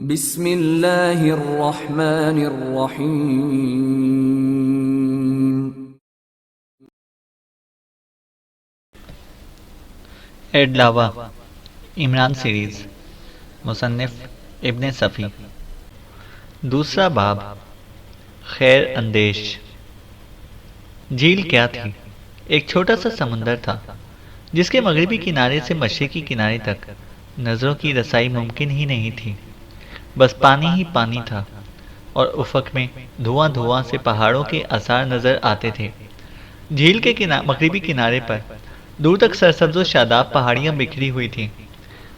बिस्मिल्लाहिर्रहमानिर्रहीम। एड लावा इमरान सीरीज मुसन्निफ इब्ने सफ़ी। दूसरा बाब खैर अंदेश। झील क्या थी? एक छोटा सा समुंदर था जिसके मगरिबी किनारे से मशरिकी किनारे तक नज़रों की रसाई मुमकिन ही नहीं थी। बस पानी ही पानी था और उफक में धुआं धुआं से पहाड़ों के आसार नजर आते थे। झील के मगरिबी किनारे पर दूर तक सरसब्ज शादाब पहाड़ियां बिखरी हुई थीं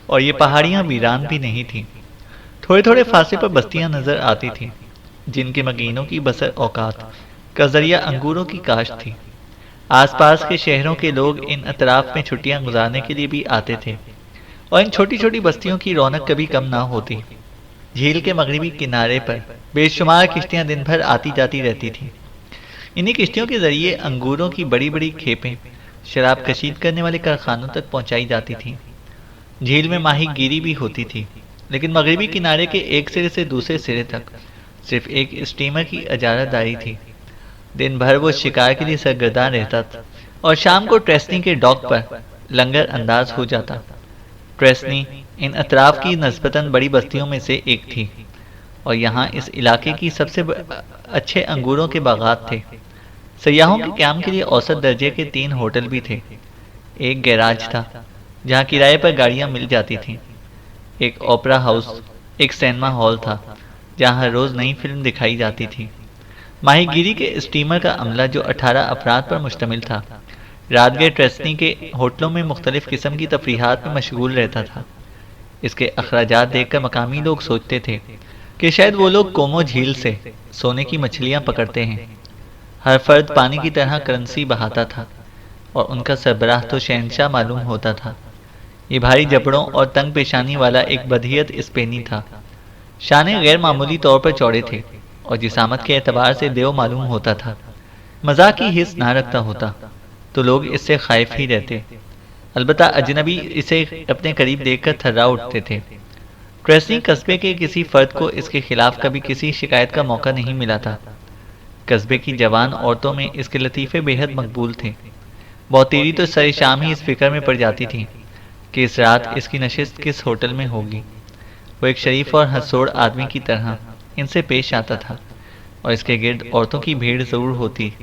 और ये पहाड़ियां वीरान भी नहीं थीं। थोड़े थोड़े फासले पर बस्तियां नजर आती थीं जिनके मकीनों की बसर औकात का जरिया अंगूरों की काश्त थी। आसपास के शहरों के लोग इन अतराफ में छुट्टियां गुजारने के लिए भी आते थे और इन छोटी छोटी बस्तियों की रौनक कभी कम ना होती। झील के मगरिबी किनारे पर बेशुमार किश्तियां दिन भर आती जाती रहती थीं। इन्हीं किश्तियों के जरिए अंगूरों की बड़ी बड़ी खेपें शराब कशीद करने वाले कारखानों तक पहुंचाई जाती थीं। झील में माही गिरी भी होती थी, लेकिन मगरिबी किनारे के एक सिरे से दूसरे सिरे तक सिर्फ एक स्टीमर की इजारादारी थी। दिन भर वो शिकार के लिए सरगर्दान रहता था और शाम को ट्रेस्नी के डॉक पर लंगर अंदाज हो जाता। ट्रेस्नी इन अतराफ की नस्बतन बड़ी बस्तियों में से एक थी और यहाँ इस इलाके की सबसे अच्छे अंगूरों के बागात थे। सयाहों के क्याम के लिए औसत दर्जे के 3 होटल भी थे। एक गैराज था जहाँ किराए पर गाड़ियाँ मिल जाती थीं। एक ओपरा हाउस, एक सिनेमा हॉल था जहाँ हर रोज़ नई फिल्म दिखाई जाती थी। माहीगीरी के स्टीमर का अमला जो 18 अफराद पर मुश्तमिल था, रातगह ट्रेस्नी के होटलों में मुख्तलिफ किस्म की तफरीहात में मशगूल रहता था। इसके अखराजात देखकर मकामी लोग सोचते थे कि शायद वो लोग कोमो झील से सोने की मछलियाँ पकड़ते हैं। हर फर्द पानी की तरह करेंसी बहाता था और उनका सरबराह तो शहनशाह मालूम होता था। ये भारी जबड़ों और तंग पेशानी वाला एक बधियत स्पेनी था। शाने गैर मामूली तौर पर चौड़े थे और जिसामत के एतबार से देव मालूम होता था। मजाक की हिस्स ना रखता होता तो लोग इससे खौफ ही रहते। अलबत्ता अजनबी इसे अपने करीब देखकर थर्रा उठते थे। ट्रेस्नी कस्बे के किसी फर्द को इसके खिलाफ कभी किसी शिकायत का मौका नहीं मिला था। कस्बे की जवान औरतों में इसके लतीफ़े बेहद मकबूल थे। बहुत तेरी तो सरे शाम ही इस फिक्र में पड़ जाती थी कि इस रात इसकी नशिस्त किस होटल में होगी। वो एक शरीफ और हंसोड़ आदमी की तरह इनसे पेश आता था और इसके गिर्द औरतों की भीड़ जरूर होती।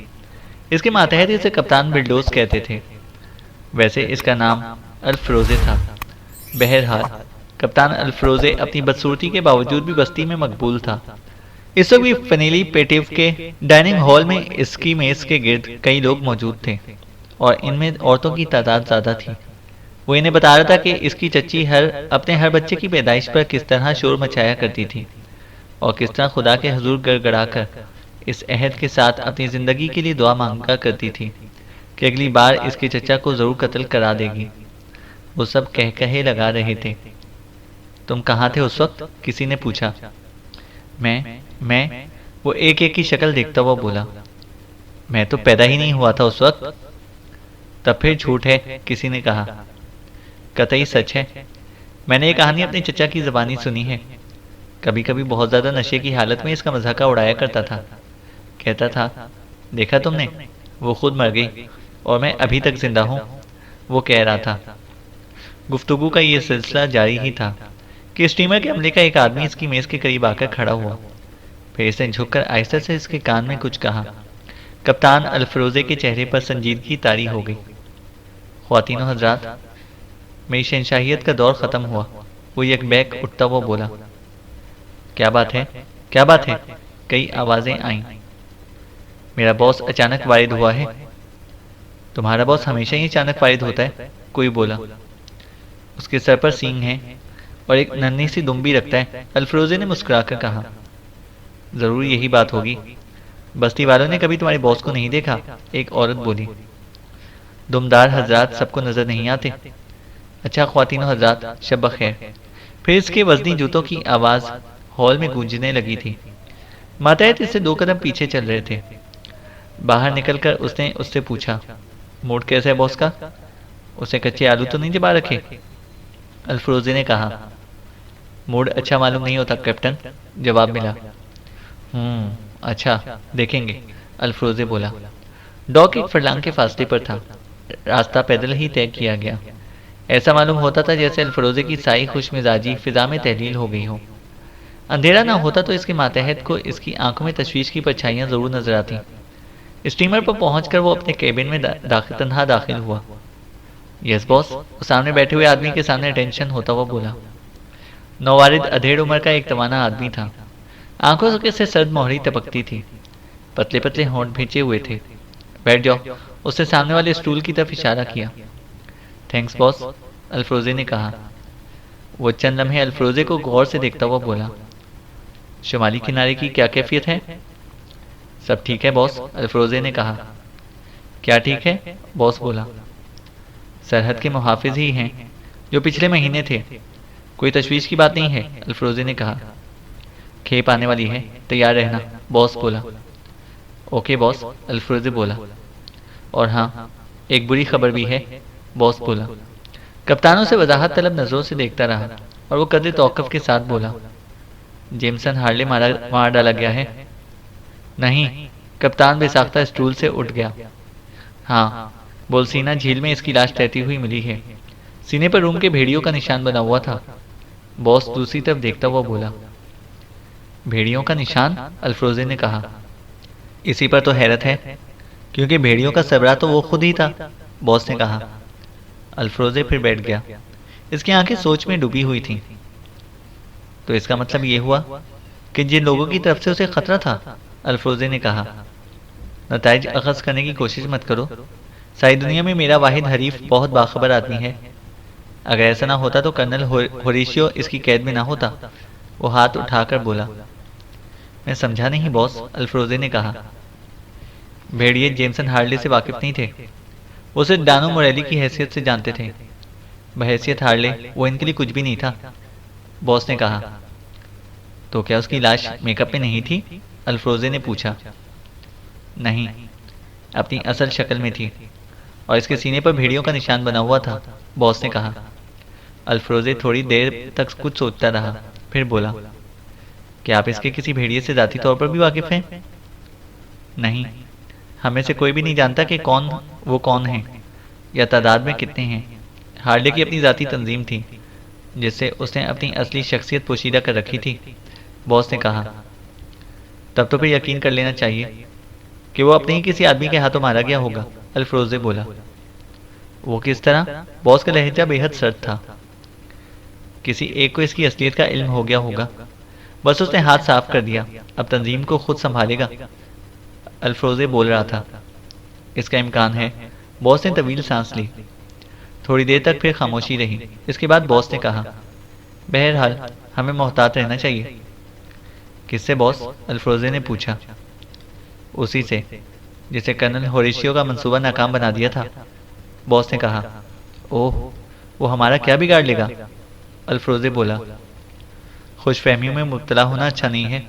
इसके मातहत इसे कप्तान बिल्डोस कहते थे। वैसे इसका नाम अल्फरोज़े था। बहरहाल कप्तान अल्फरोज़े अपनी बदसूरती के बावजूद भी बस्ती में मकबूल था। इस वक्त भी फनीली पेटिव के डाइनिंग हॉल में इसकी मेज के गिर्द कई लोग मौजूद थे और इनमें औरतों की तादाद ज़्यादा थी। वो इन्हें बता रहा था कि इसकी चच्ची अपने हर बच्चे की पैदाइश पर किस तरह शोर मचाया करती थी और किस तरह खुदा के हजूर गड़गड़ाकर इस अहद के साथ अपनी ज़िंदगी के लिए दुआ मांगा करती थी कि अगली बार इसके चचा को ज़रूर कत्ल करा देगी। वो सब कह कहे लगा रहे थे। तुम कहाँ थे उस वक्त? किसी ने पूछा। मैं वो एक एक की शक्ल देखता हुआ बोला। मैं तो पैदा ही नहीं हुआ था उस वक्त। तब फिर झूठ है, किसी ने कहा। कतई सच है। मैंने ये कहानी अपने चचा की ज़बानी सुनी है। कभी कभी बहुत ज़्यादा नशे की हालत में इसका मजाका उड़ाया करता था। कहता था, देखा तुमने, वो खुद मर गई और मैं अभी तक जिंदा हूँ। वो कह रहा था। गुफ्तगू का ये सिलसिला जारी ही था कि स्टीमर के अमले का एक आदमी इसकी मेज़ के करीब आकर खड़ा हुआ। फिर इसने झुककर आहिस्ता से इसके कान में कुछ कहा। कप्तान अल्फरोज़े के चेहरे पर संजीदगी तारी हो गई। ख्वातीनो हजरात, मेरी शहनशाहियत का दौर ख़त्म हुआ। वो यकबैक उठता हुआ बोला। क्या बात है, क्या बात है? कई आवाज़ें आईं। मेरा बॉस अचानक वारिद हुआ है। तुम्हारा बॉस हमेशा ही अचानक वारिद होता है, कोई बोला। उसके सर पर सींग हैं और एक नन्ही सी दुम भी रखता है, अल्फरोज़े ने मुस्कुराकर कहा। ज़रूर यही बात होगी। बस्ती वालों ने कभी तुम्हारे बॉस को नहीं देखा, एक औरत बोली। दुमदार हजरात सबको नजर नहीं आते। अच्छा ख्वातीनो हजरात, शब बखैर। फिर इसके वजनी जूतों की आवाज़ हॉल में गूंजने लगी थी। मातहत इससे 2 कदम पीछे चल रहे थे। बाहर निकलकर उसने उससे पूछा, मूड कैसा है बॉस का? उसे कच्चे आलू तो नहीं दबा रखे? अल्फरोज़े ने कहा। मूड अच्छा मालूम नहीं होता कैप्टन, जवाब मिला। अच्छा, देखेंगे, अल्फ्रोजे बोला। डॉक एक फरलांग के फासले पर था। रास्ता पैदल ही तय किया गया। ऐसा मालूम होता था जैसे अल्फ्रोजे की साई खुश मिजाजी फिजा में तहलील हो गई हो। अंधेरा ना होता तो इसके मातहत को इसकी आंखों में तशवीश की परछाइयां जरूर नजर आती। स्टीमर पर पहुंचकर वो अपने केबिन में तन्हा दाखिल हुआ। यस बॉस, वो सामने बैठे हुए आदमी के सामने टेंशन होता हुआ बोला। नौवारिद अधेड़ उम्र का एक तवाना आदमी था। आंखों से सर्द मोहरी टपकती थी। पतले पतले होंठ भींचे हुए थे। बैठ जाओ, उसने सामने वाले स्टूल की तरफ इशारा किया। थैंक्स बॉस, अल्फ्रोजे ने कहा। वो चंद लम्हे अल्फ्रोजे को गौर से देखता हुआ बोला। शुमाली किनारे की क्या कैफियत है? सब ठीक है बॉस, अल्फ्रोजे ने कहा। क्या ठीक है? बॉस बोला। सरहद के मुहाफिज ही हैं जो पिछले महीने थे। कोई तशवीश की बात नहीं है, अल्फ्रोजे ने कहा। खेप आने वाली है, तैयार रहना, बॉस बोला। ओके बॉस, अल्फ्रोजे बोला। और हाँ, एक बुरी खबर भी है, बॉस बोला। कप्तानों से वजाहत तलब नजरों से देखता रहा और वो कदर तौक़ुफ़ के साथ बोला। जेमसन हार्ले मार डाला गया है? नहीं, कप्तान बेसाख्ता स्टूल से उठ गया। हाँ, बोलसीना झील में इसकी लाश तैरती हुई मिली है। सीने पर रूम के भेड़ियों का निशान बना हुआ था। बॉस दूसरी तरफ देखता हुआ बोला। भेड़ियों का निशान? अल्फ्रोजे ने कहा। इसी पर तो हैरत है, क्योंकि भेड़ियों का सरबराह तो वो खुद ही था, बॉस ने कहा। अल्फ्रोजे फिर बैठ गया। इसकी आंखें सोच में डूबी हुई थीं। तो इसका मतलब ये हुआ कि जिन लोगों की तरफ से उसे खतरा था, अल्फ्रोजे ने कहा। नताइज अखज़ करने की कोशिश मत करो। सारी दुनिया में मेरा वाहिद हरीफ बहुत बाखबर आदमी है। अगर ऐसा ना होता तो कर्नल होरेशियो इसकी कैद में ना होता। वो हाथ उठाकर बोला। मैं समझा नहीं बॉस, अल्फ्रोजे ने कहा। भेड़िए जेमसन हार्ले से वाकिफ नहीं थे। वो सिर्फ डानो मोरेली की हैसियत से जानते थे। बहैसियत हार्ले वो इनके लिए कुछ भी नहीं था, बॉस ने कहा। तो क्या उसकी लाश मेकअप में नहीं थी? अल्फ्रोजे ने पूछा। नहीं, अपनी असल शक्ल में थी, और इसके सीने पर भेड़ियों का निशान बना हुआ था, बॉस ने कहा। अल्फ्रोजे थोड़ी देर तक कुछ सोचता रहा, फिर बोला। क्या आप इसके किसी भेड़िए से ज़ाती तौर पर भी वाकिफ हैं? नहीं, हमें से कोई भी नहीं जानता कि वो कौन है या तादाद में कितने हैं। हार्ले की अपनी ज़ाती तंजीम थी, जिससे उसने अपनी असली शख्सियत पोशीदा कर रखी थी, बॉस ने कहा। तब तो फिर यकीन कर लेना चाहिए कि वो अपने ही किसी आदमी के हाथों मारा गया होगा, अल्फ्रोजे बोला। वो किस तरह? बॉस का लहजा बेहद सर्द था। किसी एक को इसकी असलियत का इल्म हो गया होगा, बस उसने हाथ साफ कर दिया, अब तंजीम को खुद संभालेगा, अल्फ्रोजे बोल रहा था। इसका इम्कान है, बॉस ने तवील सांस ली। थोड़ी देर तक फिर खामोशी रही। इसके बाद बॉस ने कहा। बहरहाल हमें मोहतात रहना चाहिए। किससे बॉस? अल्फ्रोजे ने पूछा। उसी से जिसे कर्नल होरेशियो का मंसूबा नाकाम बना दिया था, बॉस ने कहा। ओह, वो हमारा क्या बिगाड़ लेगा? अल्फ्रोजे बोला। खुशफहमियों में मुब्तला होना अच्छा नहीं है।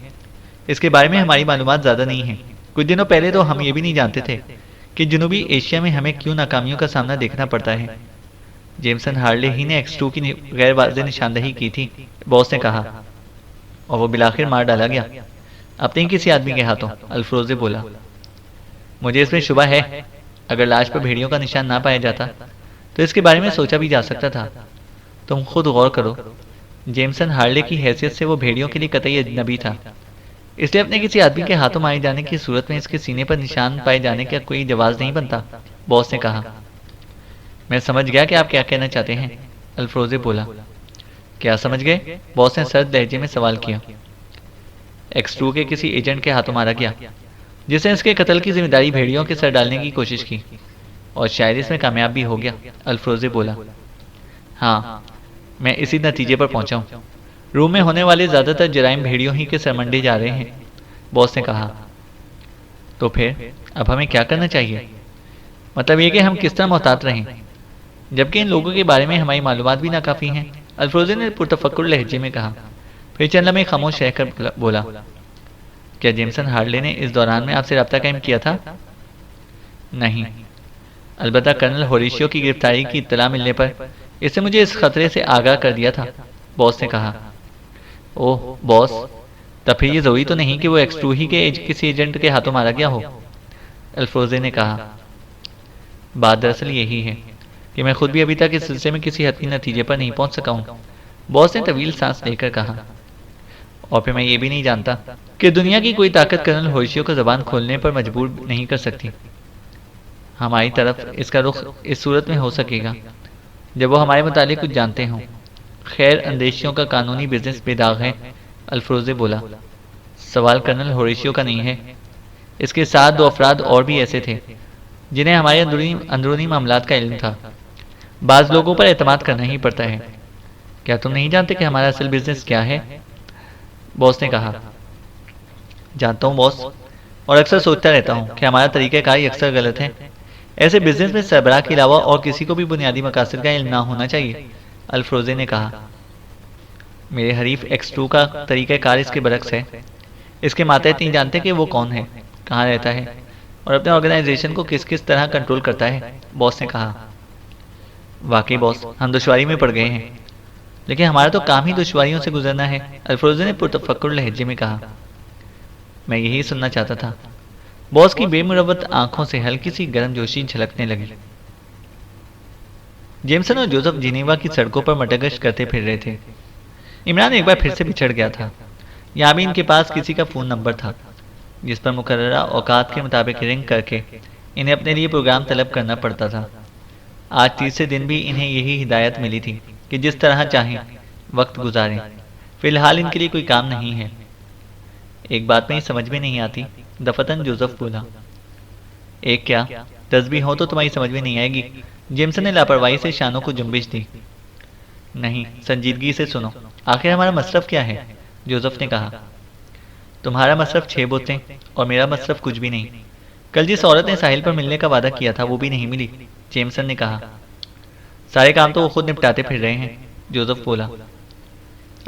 इसके बारे में हमारी मालूमात ज़्यादा नहीं है। कुछ दिनों पहले तो हम ये भी नहीं जानते थे कि जनूबी एशिया में हमें क्यों नाकामियों का सामना देखना पड़ता है। जेमसन हार्ले ही ने X2 की गैर वाज़ेह निशानदही की थी, बॉस ने कहा, और वो बिलाखिर मार डाला गया, अपने ही किसी आदमी के हाथों, अल्फ्रोजे बोला। मुझे इसमें शुबा है, अगर लाश पर भेड़ियों का निशान ना पाया जाता तो इसके बारे में सोचा भी जा सकता था। तुम खुद गौर करो, जेमसन हार्ले की हैसियत से वो भेड़ियों के लिए कतई अजनबी था, इसलिए अपने किसी आदमी के हाथों मारे जाने की सूरत में इसके सीने पर निशान पाए जाने का कोई जवाब नहीं बनता, बॉस ने कहा। मैं समझ गया कि आप क्या कहना चाहते हैं, अल्फ्रोजे बोला। क्या समझ गए? बॉस ने सर्द लहजे में सवाल किया। X2 के किसी एजेंट के हाथों मारा गया, जिसने इसके कत्ल की जिम्मेदारी भेड़ियों के सर डालने की कोशिश की, और शायद इसमें कामयाब भी हो गया, अल्फ्रोजे बोला। हाँ, मैं इसी नतीजे पर पहुंचा हूँ। रूम में होने वाले ज़्यादातर जराइम भेड़ियों ही के सरमंडे जा रहे हैं, बॉस ने कहा। तो फिर अब हमें क्या करना चाहिए? मतलब ये कि हम किस तरह मोहतात रहें, जबकि इन लोगों के बारे में हमारी मालूमात भी नाकाफ़ी हैं, अल्फ्रोजे ने पुरतफक्कुर लहजे में कहा। फिर चंद लम्हे खामोश रहकर बोला। क्या जेमसन हार्ले ने इस दौरान में आपसे रब्ता कायम किया था? नहीं, अलबत्ता कर्नल होरेशियो की गिरफ्तारी की इत्तला मिलने पर इसने मुझे इस खतरे से आगाह कर दिया था, बॉस ने कहा। ओह बॉस, तब फिर ये ज़रूरी तो नहीं कि वो X2 ही के किसी एजेंट के हाथों मारा गया हो, अल्फोजे ने कहा। बात दरअसल यही है कि मैं खुद भी अभी तक इस सिलसिले में किसी हद की नतीजे पर नहीं पहुंच सका हूँ, बॉस ने तवील सांस लेकर कहा। और फिर मैं ये भी नहीं जानता कि दुनिया की कोई ताकत कर्नल होशियो को जबान खोलने पर मजबूर नहीं कर सकती। हमारी तरफ इसका रुख इस सूरत में हो सकेगा जब वो हमारे मुतालिक कुछ जानते हों। खैर अंदेशियों का कानूनी बिजनेस बेदाग है, अल्फरोजे बोला। सवाल कर्नल होरेशियो का नहीं है। इसके साथ दो अफराद और भी ऐसे थे जिन्हें हमारे अंदरूनी मामलात का इल्म था। बाज़ लोगों पर एतमाद करना ही पड़ता है। क्या तुम नहीं जानते कि हमारा असल बिजनेस क्या है, बॉस ने कहा। जानता हूँ बॉस, और अक्सर सोचता रहता हूँ कि हमारा तरीक़ाकार ही अक्सर गलत है। ऐसे बिजनेस में सरबराह के अलावा और किसी को भी बुनियादी मकासद का इल्म ना होना चाहिए, अल्फरोजे ने कहा। मेरे हरीफ X2 का तरीक़ाकार इसके बरक्स है। इसके मातहत नहीं जानते कि वो कौन है, कहाँ रहता है और अपने ऑर्गेनाइजेशन को किस किस तरह कंट्रोल करता है, बॉस ने कहा। वाकई बॉस, हम दुश्वारी में पड़ गए हैं, लेकिन हमारा तो काम ही दुश्वारियों से गुजरना है, अल्फरोजे ने पुरतफक्कुर लहजे में कहा। मैं यही सुनना चाहता था। बॉस की बेमुरवत आंखों से हल्की सी गर्मजोशी झलकने लगी। जेमसन और जोसेफ जिनेवा की सड़कों पर मटगश करते फिर रहे थे। इमरान एक बार फिर से बिछड़ गया था। यहाँ भी इनके पास किसी का फ़ोन नंबर था जिस पर मुकर्ररा औकात के मुताबिक रिंग करके इन्हें अपने लिए प्रोग्राम तलब करना पड़ता था। आज तीसरे दिन भी इन्हें यही हिदायत मिली थी कि जिस तरह चाहें वक्त गुजारें। फिलहाल इनके लिए कोई काम नहीं है। एक बात में समझ में नहीं आती, दफतन जोसेफ बोला। एक क्या 10 भी हो तो तुम्हारी समझ में नहीं आएगी, जेमसन ने लापरवाही से शानों को जुम्बिश दी। नहीं, संजीदगी से सुनो, आखिर हमारा मसरफ क्या है, जोसेफ ने कहा। तुम्हारा मसरफ 6 बोतें और मेरा मसरफ कुछ भी नहीं। कल जिस औरत ने साहिल पर मिलने का वादा किया था वो भी नहीं मिली, जेमसन ने कहा। सारे काम तो वो खुद निपटाते फिर रहे हैं, जोसेफ बोला।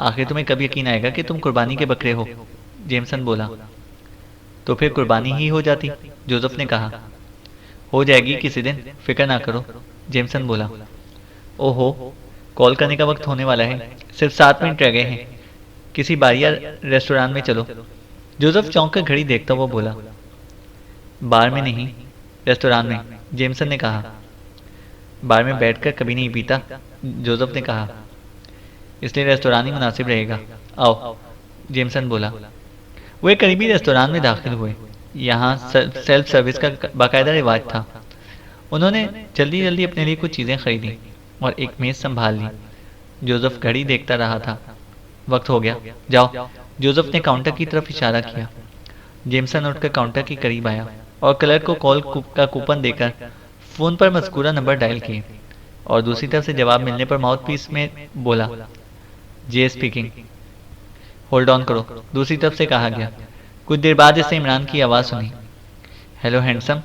आखिर तुम्हें कब यकीन आएगा कि तुम कुर्बानी के बकरे हो, जेमसन बोला। तो फिर कुर्बानी ही हो जाती, जोसेफ ने कहा। हो जाएगी किसी दिन, फिक्र ना करो, जेमसन बोला। ओहो, कॉल करने का वक्त होने वाला है, सिर्फ 7 मिनट रह गए हैं। किसी बार या रेस्टोरेंट में चलो, जोसेफ चौंक कर घड़ी देखता हुआ बोला। बार में नहीं, रेस्टोरेंट में, जेमसन ने कहा। बार में बैठकर कभी नहीं पीता, जोसेफ ने कहा। इसलिए रेस्टोरेंट ही मुनासिब रहेगा, आओ, जेमसन बोला। वो एक करीबी रेस्टोरेंट में दाखिल हुए। यहाँ सेल्फ सर्विस का बाकायदा रिवाज था। उन्होंने जल्दी जल्दी अपने लिए कुछ चीज़ें खरीदी और एक मेज़ संभाल ली। जोसेफ घड़ी देखता रहा था। वक्त हो गया, जाओ, जोसेफ ने काउंटर की तरफ इशारा किया। जेमसन उठकर काउंटर के करीब आया और क्लर्क को कॉल का कूपन देकर फ़ोन पर मज़कूरा नंबर डायल किए और दूसरी तरफ से जवाब मिलने पर माउथ पीस में बोला, जे स्पीकिंग। होल्ड ऑन करो, दूसरी तरफ से कहा गया। कुछ देर बाद इससे इमरान की आवाज़ सुनी। Hello handsome.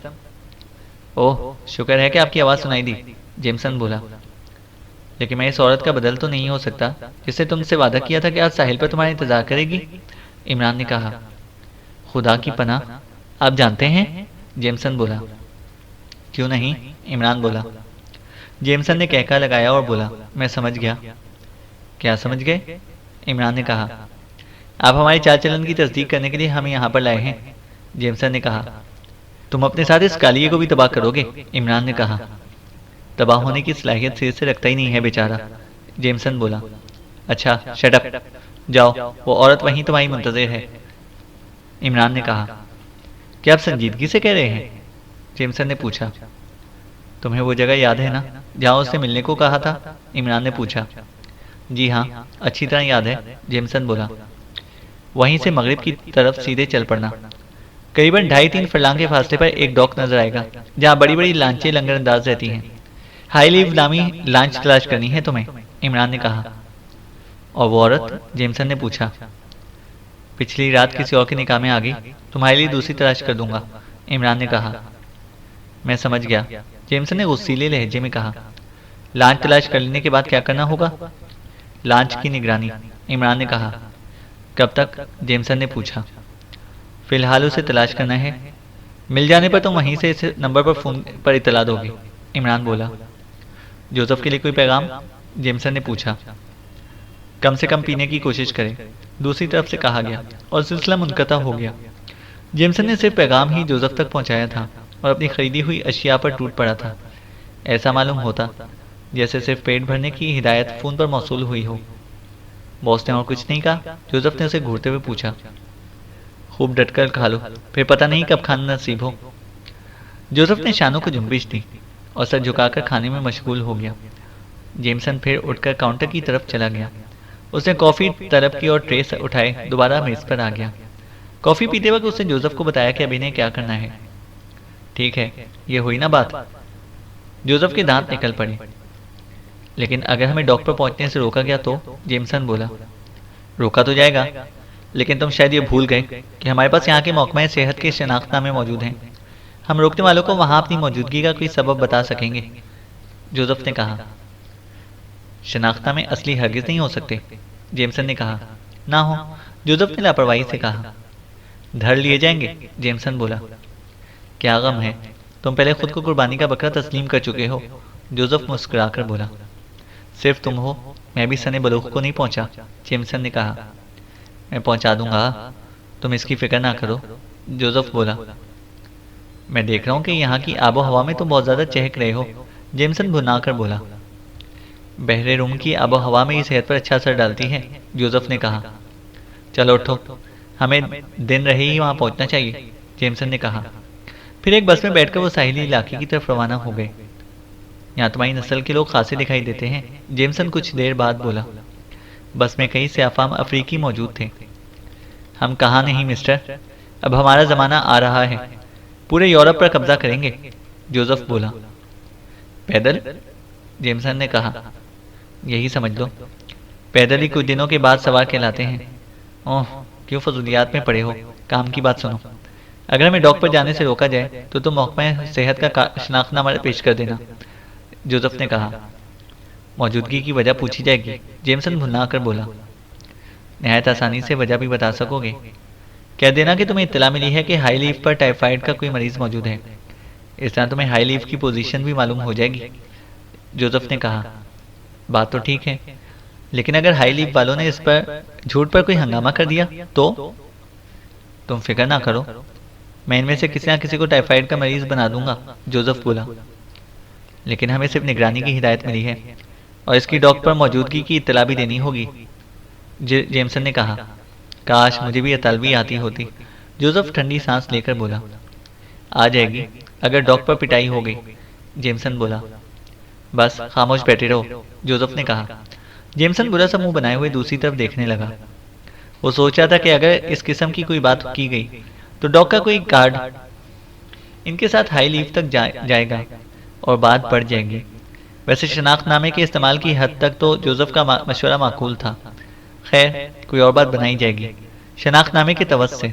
ओह, शुक्र है कि आपकी आवाज़ सुनाई दी, जेमसन बोला। लेकिन मैं इस औरत का बदल तो नहीं हो सकता जिससे तुमसे वादा किया था कि आज साहिल पर तुम्हारा इंतजार करेगी, इमरान ने कहा। खुदा की पनाह, आप जानते हैं, जेमसन बोला। क्यों नहीं, इमरान बोला। जेमसन ने कहका लगाया और बोला, मैं समझ गया। क्या समझ गए, इमरान ने कहा। आप हमारे चाल चलन की तस्दीक करने के लिए हमें यहाँ पर लाए हैं, जेमसन ने कहा। तुम अपने साथ इस कालिए को भी तबाह करोगे, इमरान ने कहा। तबाह होने की सलाहियत सिर से रखता ही नहीं है बेचारा, जेमसन बोला। अच्छा, शट अप, जाओ, वो औरत वहीं तुम्हारी मुंतज़िर है, इमरान ने कहा। क्या आप संजीदगी से कह रहे हैं, जेमसन ने पूछा। तुम्हें वो जगह याद है ना जहाँ उससे मिलने को कहा था, इमरान ने पूछा। जी हाँ, अच्छी तरह याद है, जेमसन बोला। वहीं से मगरिब की तरफ सीधे चल पड़ना। करीबन 2.5-3 फरलांग के फासले पर एक डॉक नजर आएगा जहाँ बड़ी बड़ी लांचें लंगर अंदाज रहती हैं। हाई लीव नामी लांच तलाश करनी है तुम्हें, इमरान ने कहा। और वो औरत, जेमसन ने पूछा। पिछली रात किसी और के निकाह में आ गई, तुम्हारे लिए दूसरी तलाश कर दूंगा, इमरान ने कहा। मैं समझ गया, जेमसन ने गुस्सीले लहजे में कहा। लांच तलाश कर लेने के बाद क्या करना होगा, लांच की निगरानी, इमरान ने कहा। कब तक, जेमसन ने पूछा। फिलहाल उसे तलाश करना है, मिल जाने पर तुम वहीं से इस नंबर पर फ़ोन पर इतला दोगे, इमरान बोला। जोसेफ के लिए कोई पैगाम, जेमसन ने पूछा। कम से कम पीने की कोशिश करें, दूसरी तरफ से कहा गया और सिलसिला मुनक़ता हो गया। जेमसन ने सिर्फ पैगाम ही जोसेफ तक पहुंचाया था और अपनी खरीदी हुई अशिया पर टूट पड़ा था। ऐसा मालूम होता जैसे सिर्फ पेट भरने की हिदायत फ़ोन पर मौसूल हुई हो। बॉस ने और कुछ नहीं कहा। जोसेफ ने उसे घूरते हुए पूछा, खूब डटकर खा लो, फिर पता नहीं कब खाना नसीब हो। जोसेफ ने शानों को जुम्बिश दी और सर झुकाकर खाने में मशगूल हो गया। जेमसन फिर उठकर काउंटर की तरफ चला गया। उसने कॉफ़ी तलब की और ट्रे उठाए दोबारा मेज़ पर आ गया। कॉफ़ी पीते वक्त उसने जोसेफ को बताया कि अभी ने क्या करना है। ठीक है, ये हुई ना बात। जोसेफ के दांत निकल पड़े। लेकिन अगर हमें डॉक्टर पहुंचने से रोका गया तो? जेमसन बोला। रोका तो जाएगा, लेकिन तुम शायद ये भूल गए कि हमारे पास यहाँ के महकमा सेहत के शनाख्तनामे मौजूद हैं। हम रोकने वालों को वहाँ अपनी मौजूदगी का कोई सबब बता सकेंगे। जोसेफ ने कहा। शनाख्तनामे असली हरगिज़ नहीं हो सकते, जेमसन ने कहा। ना हो, जोसेफ ने लापरवाही से कहा। धर लिए जाएंगे, जेमसन बोला। क्या गम है, तुम पहले खुद को कुर्बानी का बकरा तस्लीम कर चुके हो, जोसेफ मुस्कुराकर बोला। सिर्फ तुम हो, मैं भी सने बलूग को नहीं पहुंचा, जेमसन ने कहा। मैं पहुंचा दूंगा, तुम इसकी फिक्र ना करो, जोसेफ बोला। मैं देख रहा हूँ कि यहाँ की आबो हवा में तुम बहुत ज़्यादा चहक रहे हो, जेमसन भुनाकर बोला। बहरे रूम की आबो हवा में ये सेहत पर अच्छा असर डालती है, जोसेफ ने कहा। चलो उठो, हमें दिन रहे ही वहाँ पहुँचना चाहिए, जेमसन ने कहा। फिर एक बस में बैठकर वो साहिली इलाके की तरफ रवाना हो गए। यहाँ तुम्हारी नस्ल के लोग खासे दिखाई देते हैं, जेमसन कुछ देर बाद बोला। बस में कई सियाफाम अफ्रीकी मौजूद थे। हम कहाँ नहीं मिस्टर, अब हमारा ज़माना आ रहा है, पूरे यूरोप पर कब्जा करेंगे, जोसेफ बोला। पैदल? जेमसन ने कहा। यही समझ लो, पैदल ही कुछ दिनों के बाद सवार कहलाते हैं। ओह, क्यों फजूलियात में पड़े हो, काम की बात सुनो। अगर हमें डॉक पर जाने से रोका जाए तो तुम महकमा सेहत का शनाख्तनामा पेश कर देना, जोसेफ ने कहा। मौजूदगी की वजह पूछी जाएगी, जेमसन भुना कर बोला। नहायत आसानी से वजह भी बता सकोगे। कह देना कि तुम्हें इत्तला मिली है कि हाई लीफ पर टाइफाइड का कोई मरीज मौजूद है। इस तरह तुम्हें हाई लीफ की पोजीशन भी मालूम हो जाएगी, जोसेफ ने कहा। बात तो ठीक है, लेकिन अगर हाई लीफ वालों ने इस पर झूठ पर कोई हंगामा कर दिया तो? तुम फिक्र ना करो, मैं इनमें से किसी ना किसी को टाइफाइड का मरीज बना दूंगा, जोसेफ बोला। लेकिन हमें सिर्फ निगरानी की हिदायत मिली है और इसकी डॉक पर मौजूदगी की इत्तला भी देनी होगी, जेमसन ने कहा। काश मुझे भी इतालवी आती होती, जोसेफ ठंडी सांस लेकर बोला। आ जाएगी अगर डॉक पर पिटाई हो गई, जेमसन बोला। बस खामोश बैठे रहो, जोसेफ ने कहा। जेमसन बुरा सा मुंह बनाए हुए दूसरी तरफ देखने लगा। वो सोच रहा था कि अगर इस किस्म की कोई बात की गई तो डॉक का कोई गार्ड इनके साथ हाई लीफ तक जाएगा और बात बढ़ जाएगी। वैसे शनाख्तनामे के इस्तेमाल की हद तक तो जोसेफ का मशवरा माकूल था। खैर, कोई और बात बनाई जाएगी। शनाख्तनामे के तवस से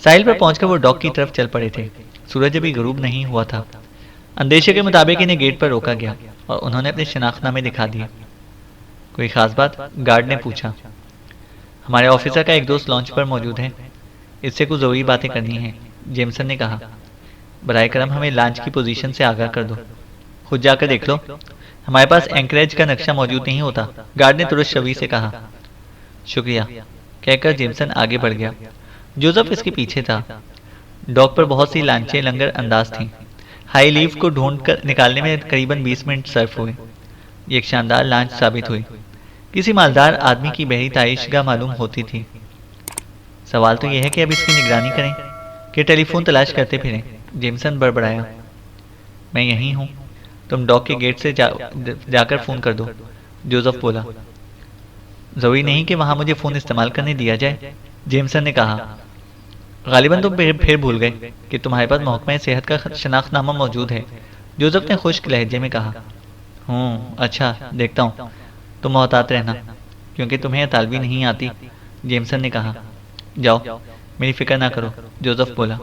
साहिल पर पहुंचकर वो डॉक की तरफ चल पड़े थे। सूरज अभी गरूब नहीं हुआ था। अंदेशे के मुताबिक इन्हें गेट पर रोका गया और उन्होंने अपने शनाख्तनामे दिखा दिए। कोई खास बात? गार्ड ने पूछा। हमारे ऑफिसर का एक दोस्त लॉन्च पर मौजूद है, इससे कुछ ज़रूरी बातें करनी है, जेमसन ने कहा। बराए करम हमें लॉन्च की पोजीशन से आगाह कर दो। खुद जाकर देख लो, हमारे पास एंकरेज का नक्शा मौजूद नहीं होता, गार्ड ने तुरंत शवी से कहा। शुक्रिया, कहकर जेमसन आगे बढ़ गया। जोसेफ इसके पीछे था। डॉक पर बहुत सी लांचें लंगर अंदाज थीं। हाई लीफ को ढूंढ कर निकालने में करीबन 20 मिनट सर्फ हुए। ये एक शानदार लांच साबित हुई। किसी मालदार आदमी की बहरी ताइशगाह मालूम होती थी। सवाल तो यह है कि अब इसकी निगरानी करें कि टेलीफोन तलाश करते फिरें, जेमसन बड़बड़ाया। मैं यहीं हूँ, तुम डॉक के गेट से जाकर फ़ोन कर दो, जोसेफ बोला। ज़रूरी नहीं कि वहाँ मुझे फ़ोन इस्तेमाल करने दिया जाए, जेमसन ने कहा। गालिबन तुम फिर भूल गए कि तुम्हारे पास महकमा सेहत का शनाख्तनामा मौजूद है, जोसेफ ने खुश्क लहजे में कहा। अच्छा, देखता हूँ। तुम मोहतात रहना, क्योंकि तुम्हें इतालवी नहीं आती, जेमसन ने कहा। जाओ, मेरी फिक्र ना करो, जोसेफ बोला।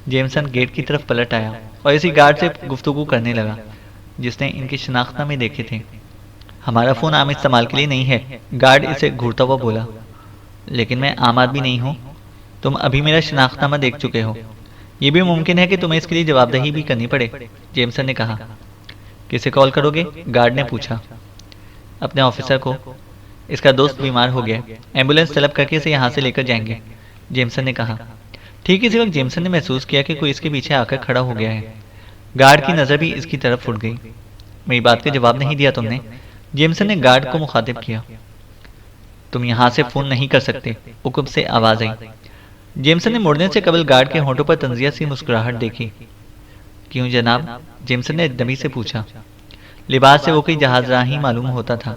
जेमसन गेट की तरफ पलट आया और इसी गार्ड से गुफ्तगू करने लगा जिसने इनकी शनाख्तनामे देखे थे। हमारा फ़ोन आम इस्तेमाल के लिए नहीं है, गार्ड इसे घूरता हुआ बोला। लेकिन मैं आम आदमी नहीं हूँ, तुम अभी मेरा शनाख्तनामा देख चुके हो। ये भी मुमकिन है कि तुम्हें इसके लिए जवाबदेही भी करनी पड़े, जेमसन ने कहा। किसे कॉल करोगे? गार्ड ने पूछा। अपने ऑफिसर को। इसका दोस्त बीमार हो गया, एम्बुलेंस तलब करके इसे यहाँ से लेकर जाएंगे, जेमसन ने कहा। ठीक इसी वक्त जेमसन ने महसूस किया कि कोई इसके पीछे आकर खड़ा हो गया है। गार्ड की नज़र भी इसकी तरफ उड़ गई। मेरी बात का जवाब नहीं दिया तुमने, जेमसन ने गार्ड को मुखातिब किया। तुम यहाँ से फोन नहीं कर सकते, हुक्म से आवाज आई। जेमसन ने मुड़ने से कबल गार्ड के होंठों पर तंजिया सी मुस्कुराहट देखी। क्यों जनाब, जेमसन ने अजनबी से पूछा। लिबास से वो कोई जहाजराह ही मालूम होता था।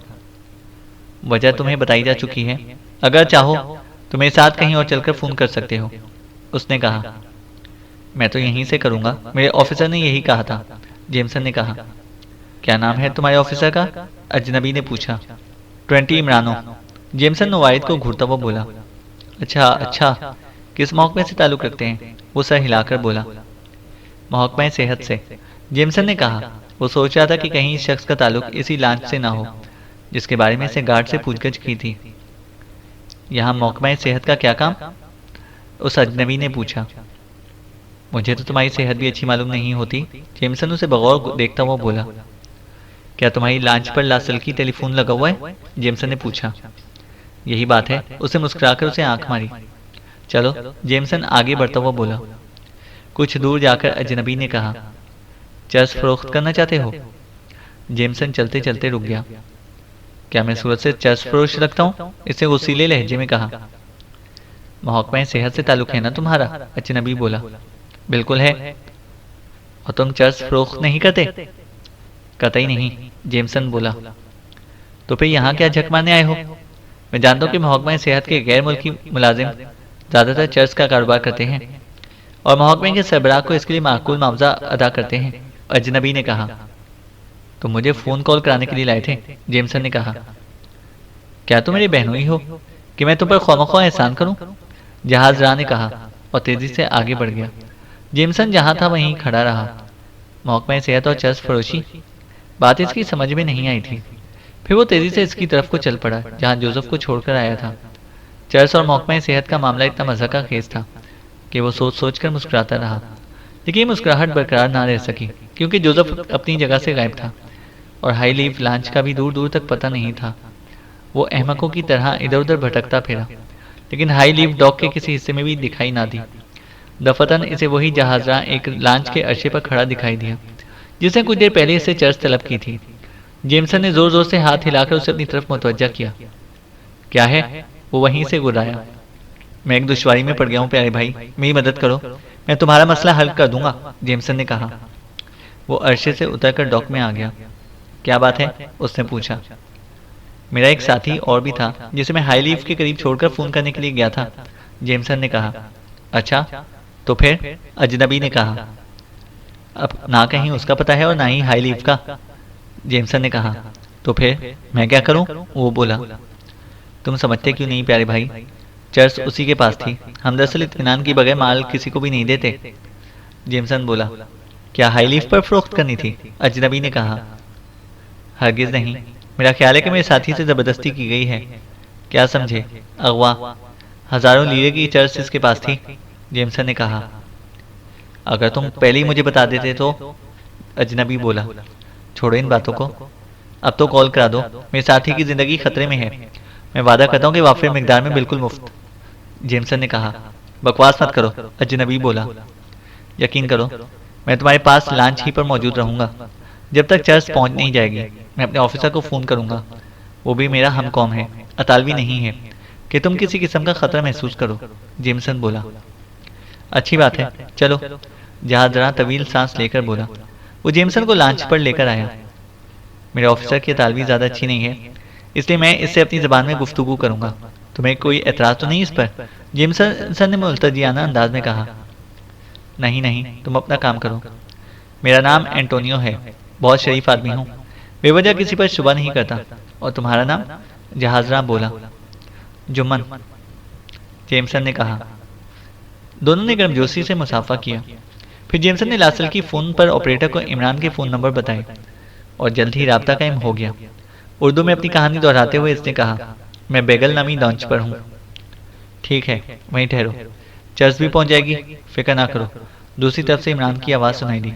वजह तुम्हें बताई जा चुकी है, अगर चाहो तो मेरे साथ कहीं और चलकर फोन कर सकते हो, उसने कहा। मैं तो यहीं से करूंगा, मेरे ऑफिसर ने यही कहा था, जेमसन ने कहा। क्या नाम है तुम्हारे ऑफिसर का, अजनबी ने पूछा। 20 इमरानो, जेमसन नवायद को घूरता हुआ बोला। अच्छा अच्छा, किस महकमे से ताल्लुक रखते हैं, वो सर हिलाकर बोला। महकमा सेहत से, जेमसन ने कहा। वो सोच रहा था कि कहीं इस शख्स का ताल्लुक इसी लांच से ना हो जिसके बारे में इसे गार्ड से पूछगछ की थी। यहाँ महकमा सेहत का क्या काम, उस अजनबी ने पूछा। मुझे तो तुम्हारी सेहत भी अच्छी मालूम नहीं होती, जेमसन उसे बगौर देखता हुआ बोला। क्या तुम्हारी लांच पर लासल्की टेलीफोन लगा हुआ है, जेमसन ने पूछा। यही बात है, उसे मुस्कुराकर उसे आंख मारी। चलो, जेमसन आगे बढ़ता हुआ बोला। कुछ दूर जाकर अजनबी ने कहा। चर्च फरोख्त करना चाहते हो, जेमसन चलते चलते रुक गया। क्या मैं सूरत से चर्च फरोश रखता हूँ, इससे उसीले लहजे में कहा। महकमा सेहत से ताल्लुक है ना तुम्हारा, अजनबी बोला। बिल्कुल है। और तुम चर्च फरोख्त नहीं करते, कतई नहीं, जेमसन बोला। तो फिर यहाँ क्या झक मारने आए हो, मैं जानता हूँ कि महकमा सेहत के गैर मुल्की मुलाजिम ज़्यादातर चर्च का कारोबार करते हैं और महकमे के सरबराह को इसके लिए माकूल मुआवजा अदा करते हैं, अजनबी ने कहा। तो मुझे फ़ोन कॉल कराने के लिए लाए थे, जेमसन ने कहा। क्या तुम मेरी बहनोई हो कि मैं तुम पर खौमख्वाह एहसान करूं, जहाज़राह ने कहा और तेज़ी से आगे बढ़ गया। जेमसन जहाँ था वहीं खड़ा रहा। महकमा सेहत और चर्च फरोशी, बात इसकी समझ में नहीं आई थी। फिर वो तेज़ी से इसकी तरफ को चल पड़ा जहाँ जोसेफ को छोड़कर आया था। चर्च और महकमा सेहत का मामला इतना मज़ा का खेज था कि वो सोच सोच कर मुस्कुराता रहा, लेकिन ये मुस्कुराहट बरकरार ना रह सकी क्योंकि जोसेफ अपनी जगह से गायब था और हाई लीफ लांच का भी दूर दूर तक पता नहीं था। वो अहमकों की तरह इधर उधर भटकता फिरा, लेकिन हाई लीफ डॉक के किसी हिस्से में भी दिखाई ना दी। दफतन इसे वही जहाज़राह एक लांच के अर्शे पर खड़ा दिखाई दिया जिसने कुछ देर पहले इसे चर्च तलब की थी। जेमसन ने जोर जोर से हाथ हिलाकर उसे अपनी तरफ मुतवज्जा किया। क्या है, वो वहीं से गुर्राया। मैं एक दुश्वारी में पड़ गया हूँ प्यारे भाई, मेरी मदद करो, मैं तुम्हारा मसला हल कर दूंगा, जेमसन ने कहा। वो अर्शे से उतरकर डॉक में आ गया। क्या बात है, उसने पूछा। मेरा एक साथी और भी था जिसे मैं हाई लीफ के करीब छोड़कर फ़ोन करने के लिए गया था, जेमसन ने कहा। अच्छा, तो फिर, अजनबी ने कहा। अब ना कहीं उसका पता है और ना ही हाई लीफ का, जेमसन ने कहा। तो फिर मैं क्या करूं, वो बोला। तुम समझते क्यों नहीं प्यारे भाई, चर्च उसी के पास थी, हम दरअसल इत्मीनान के बगैर माल किसी को भी नहीं देते, जेमसन बोला। क्या हाई लीफ पर फरोख्त करनी थी, अजनबी ने कहा। हरगिज नहीं, मेरा ख्याल है कि मेरे साथी से ज़बरदस्ती की गई है। क्या समझे, अगवा, हज़ारों लीरे की चर्च इसके पास थी, जेमसन ने कहा। अगर तुम पहले ही मुझे बता देते तो, अजनबी बोला। छोड़ो इन बातों को, अब तो कॉल करा दो, मेरे साथी की ज़िंदगी खतरे में है। मैं वादा करता हूँ कि वाफिर मिकदार में बिल्कुल मुफ्त, जेमसन ने कहा। बकवास मत करो, अजनबी बोला। यकीन करो, मैं तुम्हारे पास लांच ही पर मौजूद रहूंगा जब तक चर्च पहुंच नहीं जाएगी। मैं अपने ऑफिसर को फ़ोन करूंगा, वो भी मेरा हम कौम है, अतालवी नहीं है कि तुम किसी किस्म का खतरा महसूस करो, जेमसन बोला। अच्छी बात है, चलो, जहाज़राह तवील सांस लेकर बोला। वो जेमसन को लांच पर लेकर आया। मेरे ऑफिसर की अतालवी ज़्यादा अच्छी नहीं है, इसलिए मैं इससे अपनी ज़बान में गुफ्तगू करूंगा। तुम्हें कोई एतराज़ तो नहीं इस पर, जेमसन ने मुल्तजियाना अंदाज में कहा। नहीं नहीं, तुम अपना काम करो। मेरा नाम एंटोनियो है, बहुत शरीफ आदमी हूँ, बेवजह किसी पर शुबा नहीं करता। और तुम्हारा नाम, जहाज़राह बोला। जुम्मन, जेमसन ने कहा। दोनों ने गर्मजोशी से मुसाफा किया। फिर जेमसन ने लासल की फ़ोन पर ऑपरेटर को इमरान के फ़ोन नंबर बताए और जल्द ही राब्ता कायम हो गया। उर्दू में अपनी कहानी दोहराते हुए इसने कहा, मैं बेगल नामी लॉन्च पर हूँ। ठीक है, वहीं ठहरो, चर्च भी पहुँच जाएगी, फिक्र ना करो, दूसरी तरफ से इमरान की आवाज़ सुनाई दी।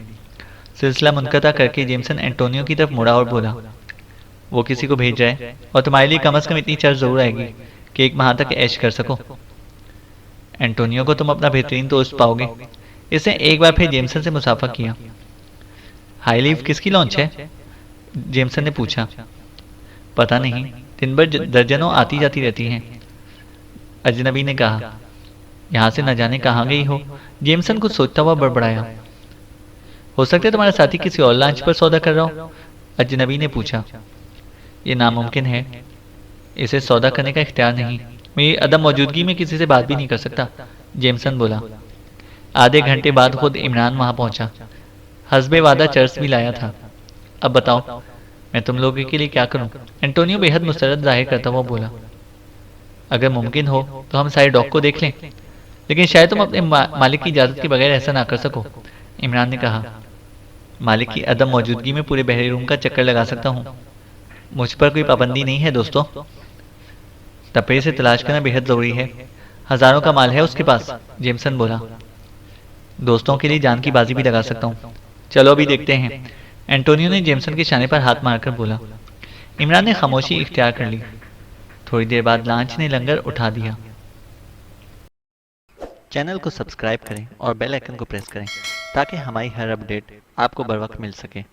सिलसिला मुनक़ता करके जेमसन एंटोनियो की तरफ मुड़ा और बोला, वो किसी को भेज रहा है और तुम्हारे लिए कम से कम इतनी चर्च जरूर आएगी कि एक माह तक ऐश कर सको। एंटोनियो को तुम अपना बेहतरीन दोस्त पाओगे। इसने एक बार फिर जेमसन से मुसाफा किया। हाई लीफ किसकी लॉन्च है? जेमसन ने पूछा। पता नहीं, दिन भर दर्जनों आती जाती रहती हैं, अजनबी ने कहा। यहाँ से न जाने कहाँ गई हो, जेमसन कुछ सोचता हुआ बड़बड़ाया। हो सकता है तुम्हारा साथी किसी और लॉन्च पर सौदा कर रहा हो, अजनबी ने पूछा। ये नामुमकिन है, इसे सौदा करने का इख्तियार नहीं। मेरी अदम मौजूदगी में किसी से बात भी नहीं कर सकता, जेमसन बोला। आधे घंटे बाद खुद इमरान वहां पहुंचा। हस्बे वादा चर्च भी लाया था। अब बताओ मैं तुम लोगों के लिए क्या करूं? एंटोनियो बेहद मुस्तरद जाहिर करता हुआ बोला। अगर मुमकिन हो तो हम सारे डॉग को देख लें, लेकिन शायद तुम अपने मालिक की इजाजत के बगैर ऐसा ना कर सको, इमरान ने कहा। मालिक की अदम मौजूदगी में पूरे बहरी रूम का चक्कर लगा सकता हूँ। मुझ पर कोई पाबंदी नहीं है दोस्तों। तपेर से तलाश करना बेहद जरूरी है, हजारों का माल है उसके पास, जेमसन बोला। दोस्तों के लिए जान की बाजी भी लगा सकता हूँ। चलो अभी देखते हैं, एंटोनियो ने जेमसन के शाने पर हाथ मारकर बोला। इमरान ने खामोशी इख्तियार कर ली। थोड़ी देर बाद लांच ने लंगर उठा दिया। चैनल को सब्सक्राइब करें और बेल आइकन को प्रेस करें ताकि हमारी हर अपडेट आपको बर वक्त मिल सके।